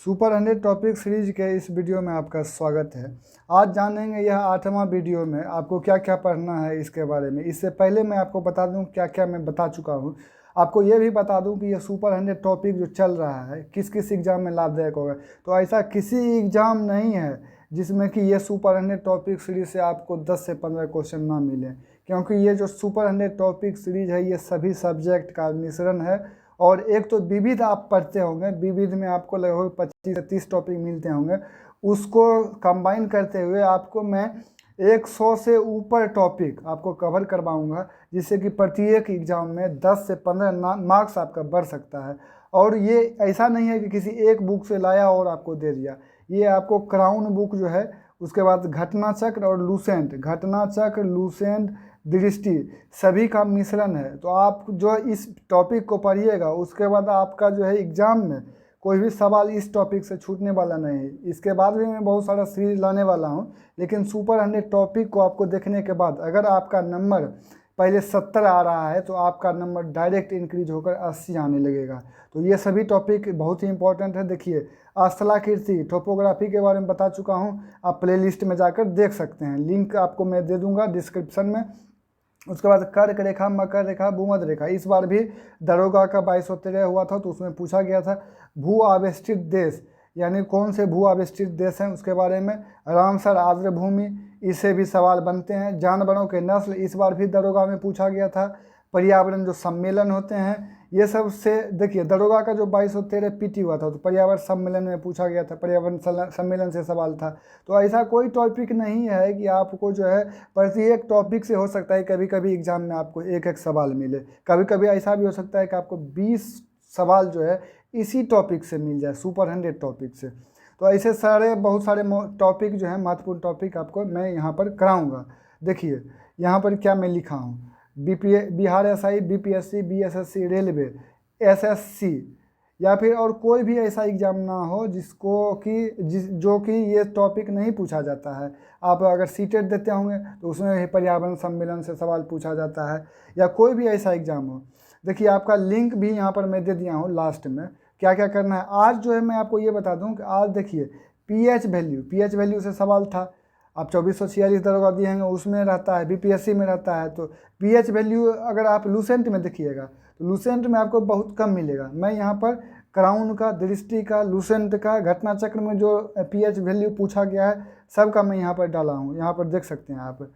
Super 100 topic series के इस video में आपका स्वागत है। आज जानेंगे यह 8वां वीडियो में आपको क्या क्या पढ़ना है इसके बारे में। इससे पहले मैं आपको बता दूं क्या क्या मैं बता चुका हूं। आपको ये भी बता दूं कि यह सुपर 100 टॉपिक जो चल रहा है किस किस एग्ज़ाम में लाभदायक होगा। तो ऐसा किसी एग्ज़ाम नहीं है जिसमें कि ये सुपर 100 टॉपिक सीरीज से आपको 10 से 15 क्वेश्चन ना मिले, क्योंकि ये जो सुपर 100 टॉपिक सीरीज है ये सभी सब्जेक्ट का मिश्रण है। और एक तो विविध आप पढ़ते होंगे, विविध में आपको लगभग 25 से 30 टॉपिक मिलते होंगे, उसको कंबाइन करते हुए आपको मैं 100 से ऊपर टॉपिक आपको कवर करवाऊंगा, जिससे कि प्रत्येक एग्जाम में 10 से 15 मार्क्स आपका बढ़ सकता है। और ये ऐसा नहीं है कि किसी एक बुक से लाया और आपको दे दिया। ये आपको क्राउन बुक जो है, उसके बाद घटना चक्र और लूसेंट, घटना चक्र, लूसेंट, दृष्टि, सभी का मिश्रण है। तो आप जो इस टॉपिक को पढ़िएगा, उसके बाद आपका जो है एग्ज़ाम में कोई भी सवाल इस टॉपिक से छूटने वाला नहीं है। इसके बाद भी मैं बहुत सारा सीरीज लाने वाला हूं, लेकिन सुपर 100 टॉपिक को आपको देखने के बाद अगर आपका नंबर पहले 70 आ रहा है तो आपका नंबर डायरेक्ट इंक्रीज होकर 80 आने लगेगा। तो ये सभी टॉपिक बहुत ही इंपॉर्टेंट है। देखिए, स्थलाकृति, टोपोग्राफी के बारे में बता चुका हूँ, आप प्लेलिस्ट में जाकर देख सकते हैं, लिंक आपको मैं दे दूंगा डिस्क्रिप्शन में। उसके बाद कर्क रेखा, मकर रेखा, भूमध्य रेखा, इस बार भी दरोगा का 2213 हुआ था, तो उसमें पूछा गया था भू आवेष्टित देश यानी कौन से भू आवेष्टित देश हैं उसके बारे में। रामसर आर्द्र भूमि, इससे भी सवाल बनते हैं। जानवरों के नस्ल, इस बार भी दरोगा में पूछा गया था। पर्यावरण जो सम्मेलन होते हैं, ये सब से देखिए, दरोगा का जो 2213 पीटी हुआ था तो पर्यावरण सम्मेलन में पूछा गया था, पर्यावरण सम्मेलन से सवाल था। तो ऐसा कोई टॉपिक नहीं है कि आपको जो है प्रत्येक टॉपिक से हो सकता है कभी कभी एग्जाम में आपको एक एक सवाल मिले, कभी कभी ऐसा भी हो सकता है कि आपको 20 सवाल जो है इसी टॉपिक से मिल जाए, सुपर 100 टॉपिक से। तो ऐसे सारे बहुत सारे टॉपिक जो है, महत्वपूर्ण टॉपिक आपको मैं यहाँ पर कराऊँगा। देखिए यहाँ पर क्या मैं लिखा हूँ, Bihar SI, BPSC, BSSC, railway, SSC, या फिर और कोई भी ऐसा एग्ज़ाम ना हो जो कि ये टॉपिक नहीं पूछा जाता है। आप अगर सीटेट देते होंगे तो उसमें भी पर्यावरण सम्मेलन से सवाल पूछा जाता है, या कोई भी ऐसा एग्ज़ाम हो। देखिए, आपका लिंक भी यहाँ पर मैं दे दिया हूँ लास्ट में, क्या क्या करना है। आज जो है मैं आपको ये बता दूँ कि आज देखिए पीएच वैल्यू से सवाल था। आप 2446 दरोगा दिए हैं, उसमें रहता है, बीपीएससी में रहता है। तो पीएच वैल्यू अगर आप लूसेंट में देखिएगा तो लूसेंट में आपको बहुत कम मिलेगा। मैं यहाँ पर क्राउन का, दृष्टि का, लूसेंट का, घटना चक्र में जो पीएच वैल्यू पूछा गया है सबका मैं यहाँ पर डाला हूँ। यहाँ पर देख सकते हैं आप,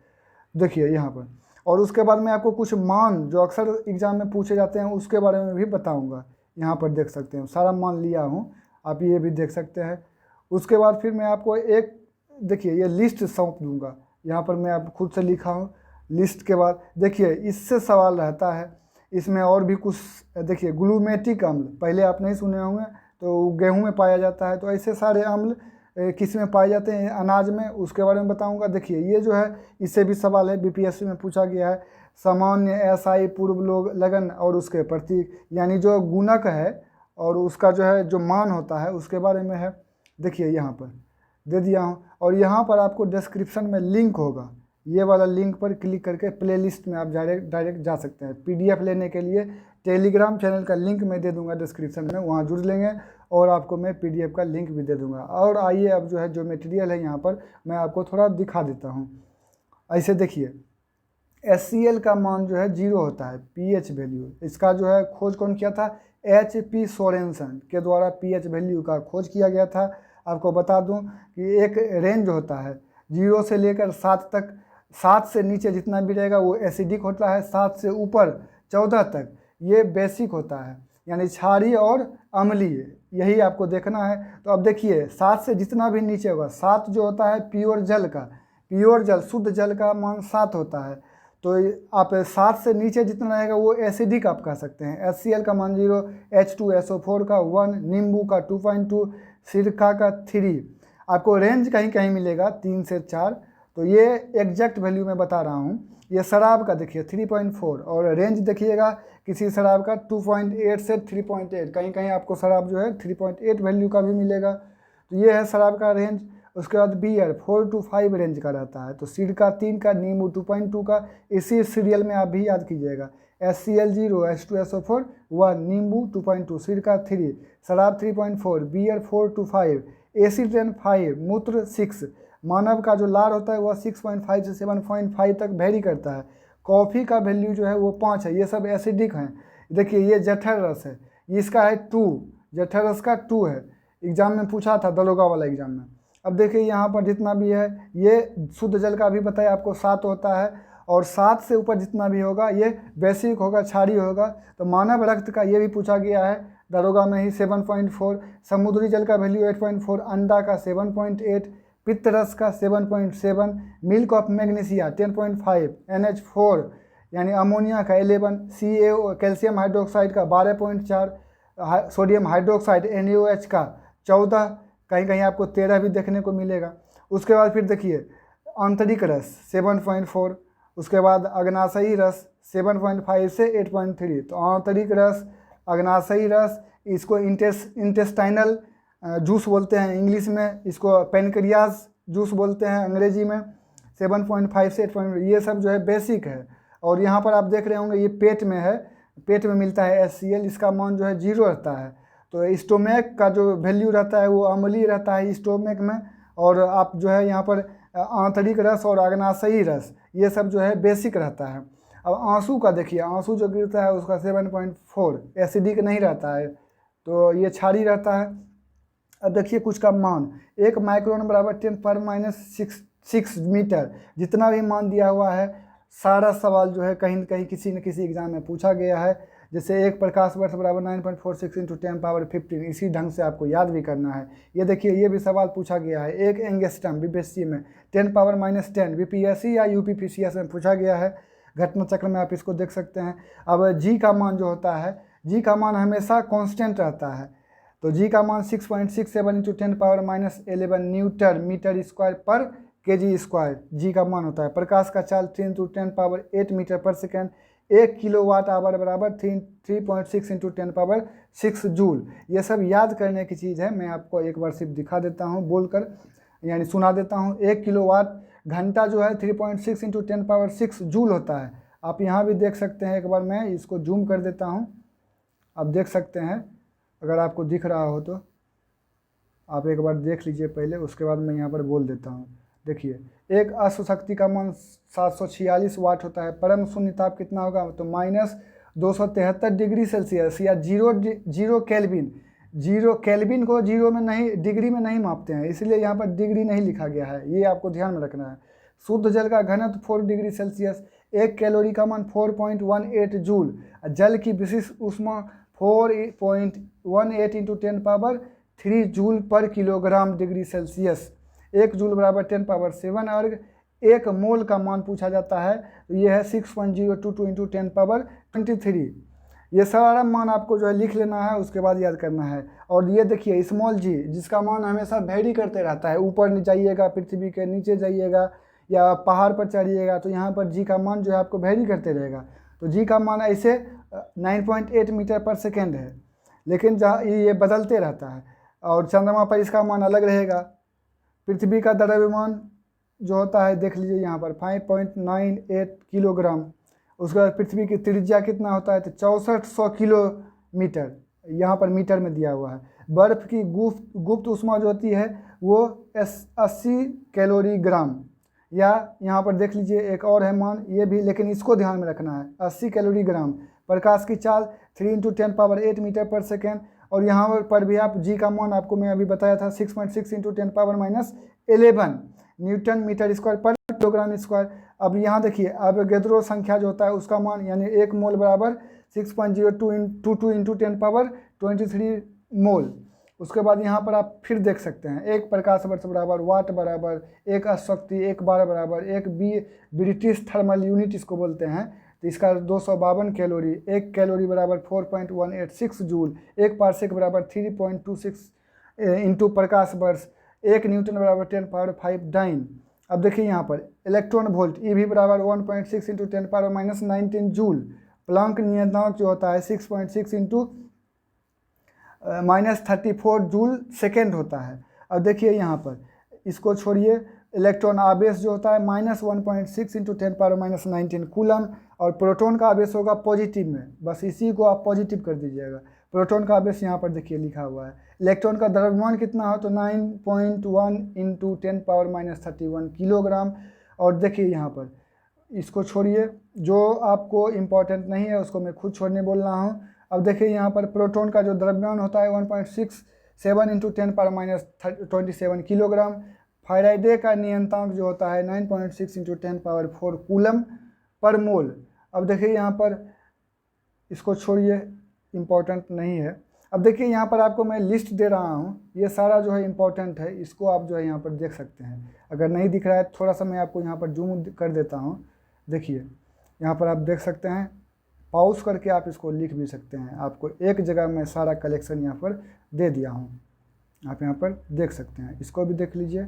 देखिए यहाँ पर। और उसके बाद मैं आपको कुछ मान जो अक्सर एग्जाम में पूछे जाते हैं उसके बारे में भी बताऊँगा। यहाँ पर देख सकते हैं, सारा मान लिया हूँ, आप ये भी देख सकते हैं। उसके बाद फिर मैं आपको एक देखिए ये लिस्ट सौंप दूंगा, यहाँ पर मैं आप खुद से लिखा हूँ। लिस्ट के बाद देखिए इससे सवाल रहता है, इसमें और भी कुछ देखिए, ग्लूमेटिक अम्ल पहले आप नहीं सुने होंगे, तो गेहूं में पाया जाता है। तो ऐसे सारे अम्ल किस में पाए जाते हैं, अनाज में, उसके बारे में बताऊंगा। देखिए ये जो है इससे भी सवाल है, बीपीएससी में पूछा गया है। सामान्य, एसआई, पूर्व लगन और उसके प्रतीक, यानी जो गुणक है और उसका जो है जो मान होता है उसके बारे में है। देखिए यहाँ पर दे दिया हूँ, और यहाँ पर आपको डिस्क्रिप्शन में लिंक होगा, ये वाला लिंक पर क्लिक करके प्लेलिस्ट में आप डायरेक्ट जा सकते हैं। पीडीएफ लेने के लिए टेलीग्राम चैनल का लिंक मैं दे दूंगा डिस्क्रिप्शन में, वहाँ जुड़ लेंगे और आपको मैं पीडीएफ का लिंक भी दे दूंगा। और आइए अब जो है जो मटेरियल है यहाँ पर मैं आपको थोड़ा दिखा देता हूँ। ऐसे देखिए HCl का मान जो है 0 होता है, पीएच वैल्यू, इसका जो है खोज कौन किया था, HP सोरेनसन के द्वारा पीएच वैल्यू का खोज किया गया था। आपको बता दूं कि एक रेंज होता है 0 से लेकर 7 तक, 7 से नीचे जितना भी रहेगा वो एसिडिक होता है, 7 से ऊपर 14 तक ये बेसिक होता है, यानी क्षारीय और अम्लीय, यही आपको देखना है। तो अब देखिए 7 से जितना भी नीचे होगा, 7 जो होता है प्योर जल का, प्योर जल, शुद्ध जल का मान 7 होता है। तो आप 7 से नीचे जितना रहेगा वो एसिडिक आप कह सकते हैं। HCl का मान 0, H2SO4 का 1, नींबू का 2.2, सिरका का 3। आपको रेंज कहीं कहीं मिलेगा 3 से 4। तो ये एग्जैक्ट वैल्यू मैं बता रहा हूँ। ये शराब का देखिए 3.4, और रेंज देखिएगा किसी शराब का 2.8 से 3.8, कहीं कहीं आपको शराब जो है 3.8 वैल्यू का भी मिलेगा। तो ये है शराब का रेंज। उसके बाद बियर 4 to 5 रेंज का रहता है। तो सिरका 3 का, नींबू 2.2 का, इसी सीरियल में आप भी याद कीजिएगा। HCl 0, H2SO4 1, नींबू 2.2, सिरका 3, शराब 3.4, बियर 4 to 5, एसिड 5, मूत्र 6। मानव का जो लार होता है वह 6.5 से 7.5 तक वेरी करता है। कॉफ़ी का वैल्यू जो है वो 5 है। ये सब एसिडिक हैं। देखिए ये जठर रस है, इसका है 2, जठर रस का 2 है। एग्जाम में पूछा था, दरोगा वाला एग्जाम में। अब देखिए यहाँ पर जितना भी है, ये शुद्ध जल का भी बताया आपको 7 होता है, और 7 से ऊपर जितना भी होगा ये बेसिक होगा, क्षारीय होगा। तो मानव रक्त का ये भी पूछा गया है दरोगा में ही 7.4, समुद्री जल का वैल्यू 8.4, अंडा का 7.8, पित्त रस का 7.7, मिल्क ऑफ मैग्नीशिया 10.5, NH4 यानी अमोनिया का 11, CaO कैल्शियम हाइड्रोक्साइड का 12.4, सोडियम हाइड्रोक्साइड NaOH का 14, कहीं कहीं आपको 13 भी देखने को मिलेगा। उसके बाद फिर देखिए आंतरिक रस 7.4, उसके बाद अग्नाशयी रस 7.5 से 8.3। तो आंतरिक रस, अग्नाशयी रस, इसको इंटेस्टाइनल जूस बोलते हैं इंग्लिश में, इसको पेनक्रियाज जूस बोलते हैं अंग्रेजी में। 7.5 से 8. ये सब जो है बेसिक है। और यहाँ पर आप देख रहे होंगे ये पेट में है, पेट में मिलता है HCl, इसका मान जो है 0 रहता है। तो स्टोमैक का जो वैल्यू रहता है वो अम्लीय रहता है स्टोमैक में। और आप जो है यहाँ पर आंतरिक रस और अग्नाशयी रस ये सब जो है बेसिक रहता है। अब आंसू का देखिए, आंसू जो गिरता है उसका 7.4 एसिडिक नहीं रहता है, तो ये क्षारीय रहता है। अब देखिए कुछ का मान, 1 माइक्रोन बराबर 10⁻6 मीटर, जितना भी मान दिया हुआ है सारा सवाल जो है कहीं न कहीं किसी न किसी एग्जाम में पूछा गया है। जैसे 1 प्रकाश वर्ष बराबर 9.46 × 10⁻15, इसी ढंग से आपको याद भी करना है। ये देखिए ये भी सवाल पूछा गया है। 1 एंगस्ट्रम बीपीएससी में 10⁻−10, बीपीएससी या यूपीपीसीएस में पूछा गया है। घटना चक्र में आप इसको देख सकते हैं। अब जी का मान जो होता है, जी का मान हमेशा कांस्टेंट रहता है। तो जी का मान 6.67 × 10⁻11 न्यूटन मीटर स्क्वायर पर kg स्क्वायर जी का मान होता है। प्रकाश का चाल 3 × 10⁸ मीटर पर सेकेंड। 1 किलोवाट आवर बराबर 3.6 × 10⁻6 जूल। ये सब याद करने की चीज़ है। मैं आपको एक बार सिर्फ दिखा देता हूँ बोलकर, यानी सुना देता हूँ। 1 किलोवाट घंटा जो है 3.6 × 10⁻6 जूल होता है। आप यहाँ भी देख सकते हैं। एक बार मैं इसको जूम कर देता हूँ, आप देख सकते हैं। अगर आपको दिख रहा हो तो आप एक बार देख लीजिए पहले, उसके बाद मैं यहाँ पर बोल देता हूँ। देखिए एक अश्व शक्ति का मान 746 वाट होता है। परम शून्य ताप कितना होगा, तो -273 डिग्री सेल्सियस या 0 केल्विन। 0 केल्विन को 0 में नहीं, डिग्री में नहीं मापते हैं, इसलिए यहाँ पर डिग्री नहीं लिखा गया है। ये आपको ध्यान में रखना है। शुद्ध जल का घनत्व 4 डिग्री सेल्सियस। 1 कैलोरी का मान 4.18 जूल। जल की विशिष्ट ऊष्मा 4.18 × 10⁻3 जूल पर किलोग्राम डिग्री सेल्सियस। 1 जूल बराबर 10⁻7 अर्ग। 1 मोल का मान पूछा जाता है, तो ये है 6.022 × 10⁻23। ये सारा मान आपको जो है लिख लेना है, उसके बाद याद करना है। और ये देखिए स्मॉल जी, जिसका मान हमेशा वेरी करते रहता है। ऊपर जाइएगा, पृथ्वी के नीचे जाइएगा या पहाड़ पर चढ़िएगा, तो यहाँ पर जी का मान जो है आपको वेरी करते रहेगा। तो जी का मान ऐसे 9.8 मीटर पर सेकेंड है, लेकिन जहाँ ये बदलते रहता है। और चंद्रमा पर इसका मान अलग रहेगा। पृथ्वी का द्रव्यमान जो होता है देख लीजिए यहाँ पर 5.98 किलोग्राम। उसके बाद पृथ्वी की त्रिज्या कितना होता है, तो 6400 किलोमीटर, यहाँ पर मीटर में दिया हुआ है। बर्फ़ की गुप्त ऊष्मा जो होती है वो 80 कैलोरी ग्राम, या यहाँ पर देख लीजिए एक और है मान, ये भी, लेकिन इसको ध्यान में रखना है, 80 कैलोरी ग्राम। प्रकाश की चाल 3 × 10⁸ मीटर पर सेकेंड। और यहाँ पर भी आप जी का मान आपको मैं अभी बताया था 6.6 × 10⁻11 न्यूटन मीटर स्क्वायर पर किलोग्राम स्क्वायर। अब यहाँ देखिए अवोगाद्रो संख्या जो होता है उसका मान, यानी 1 मोल बराबर 6.022 × 10⁻23 मोल। उसके बाद यहाँ पर आप फिर देख सकते हैं 1 प्रकाश वर्ष बराबर वाट बराबर 1 अश्वशक्ति 1 बार बराबर 1 ब्रिटिश थर्मल यूनिट इसको बोलते हैं। तो इसका 252 कैलोरी। 1 कैलोरी बराबर 4.186 जूल। 1 पारसेक बराबर 3.26 इंटू प्रकाश वर्ष। 1 न्यूटन बराबर 10⁵ डाइन। अब देखिए यहाँ पर इलेक्ट्रॉन वोल्ट EV बराबर 1.6 × 10⁻19 जूल। प्लैंक नियतांक जो होता है 6.6 × -34 जूल सेकेंड होता है। अब देखिए यहाँ पर इसको छोड़िए, इलेक्ट्रॉन आवेश जो होता है -1.6 × 10⁻19 कूलम। और प्रोटॉन का आवेश होगा पॉजिटिव में, बस इसी को आप पॉजिटिव कर दीजिएगा। प्रोटॉन का आवेश यहाँ पर देखिए लिखा हुआ है। इलेक्ट्रॉन का द्रव्यमान कितना हो तो 9.1 × 10⁻³ किलोग्राम। और देखिए यहाँ पर इसको छोड़िए, जो आपको इम्पोर्टेंट नहीं है उसको मैं खुद छोड़ने बोल रहा हूँ। अब देखिए यहाँ पर प्रोटॉन का जो द्रव्यमान होता है 1.67 × 10⁻27 किलोग्राम। फैराडे का नियतांक जो होता है 9.6 × 10⁴ कूलम पर मोल। अब देखिए यहाँ पर इसको छोड़िए, इम्पोर्टेंट नहीं है। अब देखिए यहाँ पर आपको मैं लिस्ट दे रहा हूँ, ये सारा जो है इम्पोर्टेंट है, इसको आप जो है यहाँ पर देख सकते हैं। अगर नहीं दिख रहा है थोड़ा सा मैं आपको यहाँ पर जूम कर देता हूँ। देखिए यहाँ पर आप देख सकते हैं, पॉज करके आप इसको लिख भी सकते हैं। आपको एक जगह में सारा कलेक्शन यहाँ पर दे दिया हूँ, आप यहाँ पर देख सकते हैं। इसको भी देख लीजिए,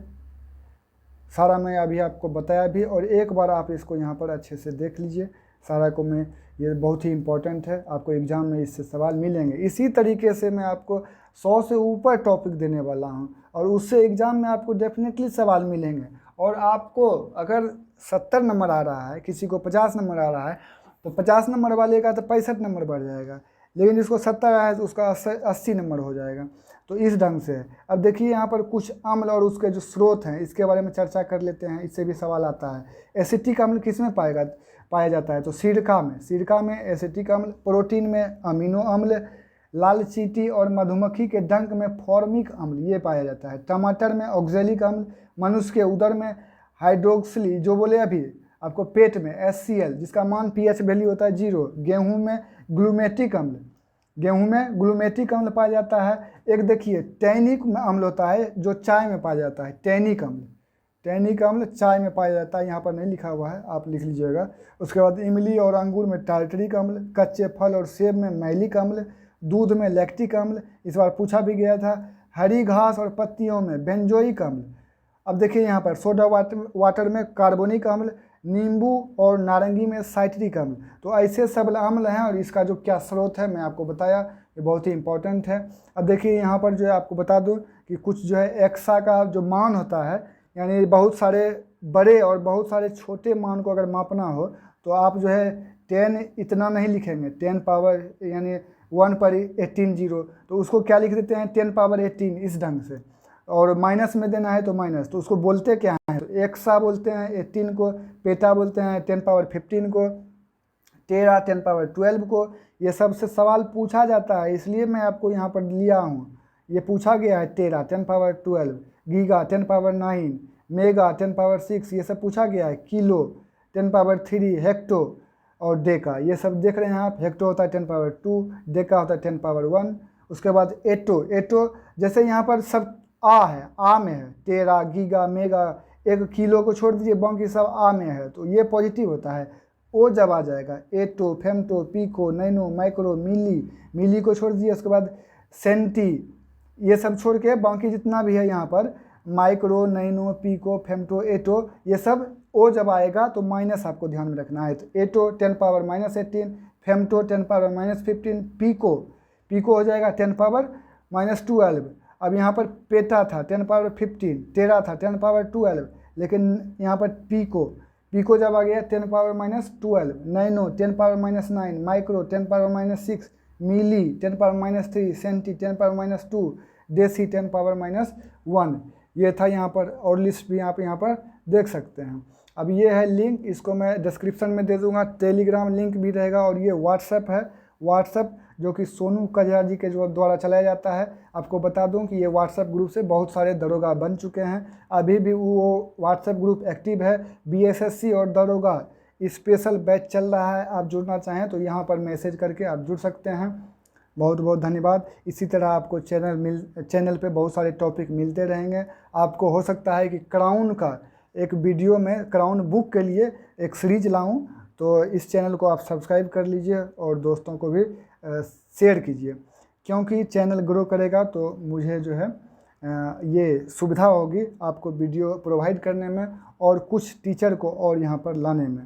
सारा मैं अभी आपको बताया भी, और एक बार आप इसको यहाँ पर अच्छे से देख लीजिए सारा को। मैं ये बहुत ही इम्पोर्टेंट है, आपको एग्ज़ाम में इससे सवाल मिलेंगे। इसी तरीके से मैं आपको 100 से ऊपर टॉपिक देने वाला हूँ, और उससे एग्ज़ाम में आपको डेफिनेटली सवाल मिलेंगे। और आपको अगर 70 नंबर आ रहा है, किसी को 50 नंबर आ रहा है, तो 50 नंबर वाले का तो 65 नंबर बढ़ जाएगा, लेकिन जिसको 70 आया है तो उसका 80 नंबर हो जाएगा। तो इस ढंग से है। अब देखिए यहाँ पर कुछ अम्ल और उसके जो स्रोत हैं इसके बारे में चर्चा कर लेते हैं, इससे भी सवाल आता है। एसिटिक अम्ल किस में पाया जाता है तो सिरका में। सिरका में एसिटिक अम्ल, प्रोटीन में अमीनो अम्ल, लाल चींटी और मधुमक्खी के डंक में फॉर्मिक अम्ल ये पाया जाता है। टमाटर में ऑक्जेलिक अम्ल, मनुष्य के उदर में हाइड्रोक्सिली, जो बोले अभी आपको पेट में HCl जिसका मान pH वैल्यू होता है 0। गेहूं में ग्लूमेटिक अम्ल, गेहूं में ग्लूमेटिक अम्ल पाया जाता है। एक देखिए टैनिक अम्ल होता है जो चाय में पाया जाता है, टैनिक अम्ल। टैनिक अम्ल चाय में पाया जाता है, यहाँ पर नहीं लिखा हुआ है, आप लिख लीजिएगा। उसके बाद इमली और अंगूर में टार्टरिक अम्ल, कच्चे फल और सेब में मैलिक अम्ल, दूध में लैक्टिक अम्ल, इस बार पूछा भी गया था। हरी घास और पत्तियों में बेंजोइक अम्ल। अब देखिए यहाँ पर सोडा वाटर में कार्बोनिक अम्ल, नींबू और नारंगी में साइट्रिक अम्ल। तो ऐसे सब अम्ल हैं, और इसका जो क्या स्रोत है मैं आपको बताया, ये बहुत ही इंपॉर्टेंट है। अब देखिए यहाँ पर जो है आपको बता दूं कि कुछ जो है एक्सा का जो मान होता है, यानी बहुत सारे बड़े और बहुत सारे छोटे मान को अगर मापना हो तो आप जो है 10 इतना नहीं लिखेंगे, 10 पावर यानी 1/18 0, तो उसको क्या लिख देते हैं 10⁻18 इस ढंग से। और माइनस में देना है तो माइनस, तो उसको बोलते क्या है तो एक्सा बोलते हैं 18 को, पेटा बोलते हैं 10⁻15 को, टेरा 10⁻12 को। ये सबसे सवाल पूछा जाता है, इसलिए मैं आपको यहाँ पर लिया हूँ। ये पूछा गया है टेरा 10⁻12, गीगा 10⁻9, मेगा 10⁻6, ये सब पूछा गया है। किलो 10⁻3, हेक्टो और डेका, ये सब देख रहे हैं आप। हेक्टो होता है 10⁻2, डेका होता है 10⁻1। उसके बाद एटो जैसे यहाँ पर सब आ है, आ में है, टेरा, गीगा, मेगा, एक किलो को छोड़ दीजिए बाकी सब आ में है, तो ये पॉजिटिव होता है। ओ जब आ जाएगा एटो, फेम्टो, पीको, नैनो, माइक्रो, मिली को छोड़ दीजिए। उसके बाद सेंटी, ये सब छोड़ के बाकी जितना भी है यहाँ पर माइक्रो, नैनो, पीको, फेम्टो, एटो, ये सब ओ जब आएगा तो माइनस आपको ध्यान में रखना है। तो एटो 10⁻−18, फेम्टो 10⁻−15, पीको हो जाएगा 10⁻−12। अब यहाँ पर पेटा था 10⁻15, टेरा था 10⁻12, लेकिन यहाँ पर पीको जब आ गया 10⁻−12, नैनो 10⁻−9, माइक्रो 10⁻−6, मिली 10⁻−3, सेंटी 10⁻−2, डेसी 10⁻−1। ये था यहाँ पर, और लिस्ट भी आप यहाँ पर देख सकते हैं। अब ये है लिंक, इसको मैं डिस्क्रिप्शन में दे दूँगा। टेलीग्राम लिंक भी रहेगा, और ये व्हाट्सएप है, व्हाट्सएप जो कि सोनू कजरा जी के जो द्वारा चलाया जाता है। आपको बता दूं कि ये व्हाट्सएप ग्रुप से बहुत सारे दरोगा बन चुके हैं, अभी भी वो व्हाट्सएप ग्रुप एक्टिव है। BSSC और दरोगा स्पेशल बैच चल रहा है, आप जुड़ना चाहें तो यहाँ पर मैसेज करके आप जुड़ सकते हैं। बहुत बहुत धन्यवाद। इसी तरह आपको चैनल पे बहुत सारे टॉपिक मिलते रहेंगे। आपको हो सकता है कि क्राउन का एक वीडियो में क्राउन बुक के लिए एक सीरीज लाऊं, तो इस चैनल को आप सब्सक्राइब कर लीजिए और दोस्तों को भी शेयर कीजिए, क्योंकि चैनल ग्रो करेगा तो मुझे जो है ये सुविधा होगी आपको वीडियो प्रोवाइड करने में और कुछ टीचर को और यहाँ पर लाने में।